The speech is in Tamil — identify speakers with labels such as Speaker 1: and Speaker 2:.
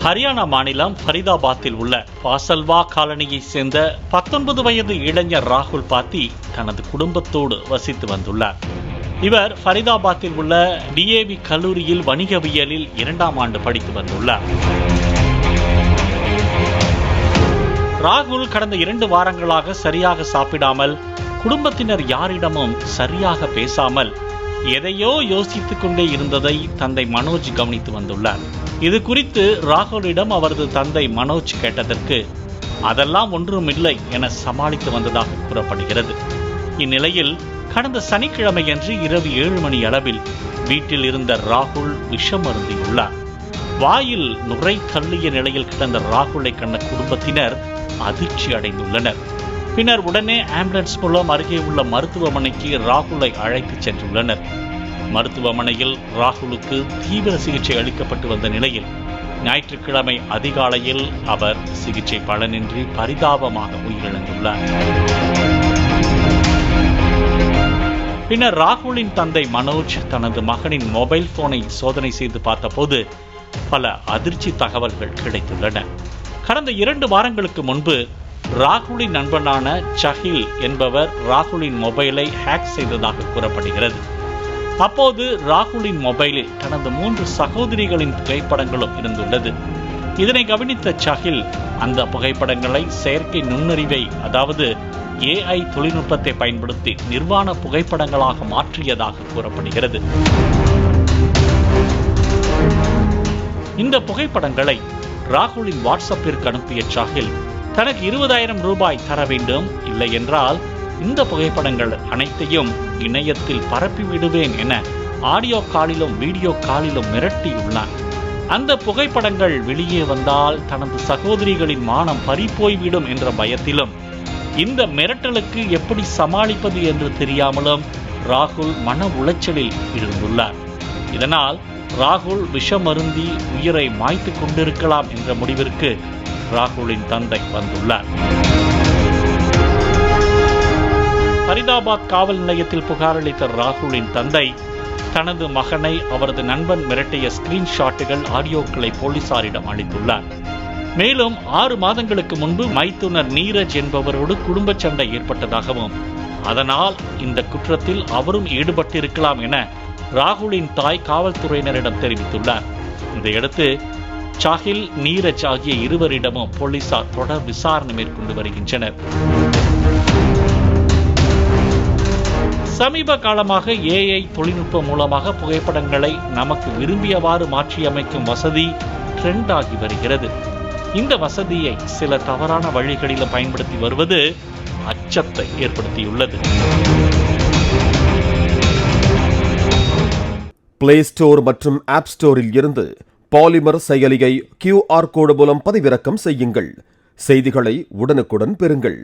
Speaker 1: ஹரியானா மாநிலம் ஃபரிதாபாத்தில் உள்ள பாசல்வா காலனியை சேர்ந்த 19 வயது இளைஞர் ராகுல் பாத்தி தனது குடும்பத்தோடு வசித்து வந்துள்ளார். இவர் ஃபரிதாபாத்தில் உள்ள DAV கல்லூரியில் வணிகவியலில் 2ஆம் ஆண்டு படித்து வந்துள்ளார். ராகுல் கடந்த 2 வாரங்களாக சரியாக சாப்பிடாமல், குடும்பத்தினர் யாரிடமும் சரியாக பேசாமல் எதையோ யோசித்துக் கொண்டே இருந்ததை தந்தை மனோஜ் கவனித்து வந்துள்ளார். இது குறித்து ராகுலிடம் அவரது தந்தை மனோஜ் கேட்டதற்கு அதெல்லாம் ஒன்றுமில்லை என சமாளித்து வந்ததாக கூறப்படுகிறது. இந்நிலையில் கடந்த சனிக்கிழமையன்று இரவு 7 மணி அளவில் வீட்டில் இருந்த ராகுல் விஷம் அருந்தியுள்ளார். வாயில் நுரை தள்ளிய நிலையில் கிடந்த ராகுலை கண்ட குடும்பத்தினர் அதிர்ச்சி அடைந்துள்ளனர். பின்னர் உடனே ஆம்புலன்ஸ் மூலம் அருகே உள்ள மருத்துவமனைக்கு ராகுலை அழைத்து சென்றுள்ளனர். மருத்துவமனையில் ராகுலுக்கு தீவிர சிகிச்சை அளிக்கப்பட்டு வந்த நிலையில் ஞாயிற்றுக்கிழமை அதிகாலையில் அவர் சிகிச்சை பலனின்றி பரிதாபமாக உயிரிழந்துள்ளார். பின்னர் ராகுலின் தந்தை மனோஜ் தனது மகனின் மொபைல் போனை சோதனை செய்து பார்த்தபோது பல அதிர்ச்சி தகவல்கள் கிடைத்துள்ளன. கடந்த 2 வாரங்களுக்கு முன்பு ராகுலின் நண்பனான சஹில் என்பவர் ராகுலின் மொபைலை ஹேக் செய்ததாக கூறப்படுகிறது. அப்போது ராகுலின் மொபைலில் தனது 3 சகோதரிகளின் புகைப்படங்களும் இருந்துள்ளது. இதனை கவனித்த சஹில் அந்த புகைப்படங்களை செயற்கை நுண்ணறிவை, அதாவது AI தொழில்நுட்பத்தை பயன்படுத்தி நிர்வாண புகைப்படங்களாக மாற்றியதாக கூறப்படுகிறது. இந்த புகைப்படங்களை ராகுலின் வாட்ஸ்அப்பிற்கு அனுப்பிய சஹில் தனக்கு 20,000 ரூபாய் தர வேண்டும், இல்லை என்றால் இந்த புகைப்படங்கள் அனைத்தையும் இணையத்தில் பரப்பி விடுவேன் என ஆடியோ காலிலும் வீடியோ காலிலும் மிரட்டியுள்ளார். அந்த புகைப்படங்கள் வெளியே வந்தால் தனது சகோதரிகளின் மானம் பறிபோய்விடும் என்ற பயத்திலும், இந்த மிரட்டலுக்கு எப்படி சமாளிப்பது என்று தெரியாமலும் ராகுல் மன உளைச்சலில் இருந்துள்ளார். இதனால் ராகுல் விஷமருந்தி உயிரை மாய்த்து கொண்டிருக்கலாம் என்ற முடிவிற்கு ராகுலின் தந்தை வந்துள்ளார். ஃபரிதாபாத் காவல் நிலையத்தில் புகார் அளித்த ராகுலின் தந்தை தனது மகனை அவரது நண்பன் மிரட்டிய ஸ்கிரீன்ஷாட்டுகள், ஆடியோக்களை போலீசாரிடம் அளித்துள்ளார். மேலும் 6 மாதங்களுக்கு முன்பு மைத்துனர் நீரஜ் என்பவரோடு குடும்ப சண்டை ஏற்பட்டதாகவும், அதனால் இந்த குற்றத்தில் அவரும் ஈடுபட்டிருக்கலாம் என ராகுலின் தாய் காவல்துறையினரிடம் தெரிவித்துள்ளார். இதையடுத்து சாஹில், நீரஜ் ஆகிய இருவரிடமும் போலீசார் தொடர் விசாரணை மேற்கொண்டு வருகின்றனர். சமீப காலமாக AI தொழில்நுட்பம் மூலமாக புகைப்படங்களை நமக்கு விரும்பியவாறு மாற்றியமைக்கும் வசதி ட்ரெண்ட் ஆகி வருகிறது. இந்த வசதியை சில தவறான வழிகளில் பயன்படுத்தி வருவது அச்சத்தை ஏற்படுத்தியுள்ளது.
Speaker 2: பிளே ஸ்டோர் மற்றும் ஆப் ஸ்டோரில் இருந்து பாலிமர் செயலியை QR கோடு மூலம் பதிவிறக்கம் செய்யுங்கள். செய்திகளை உடனுக்குடன் பெறுங்கள்.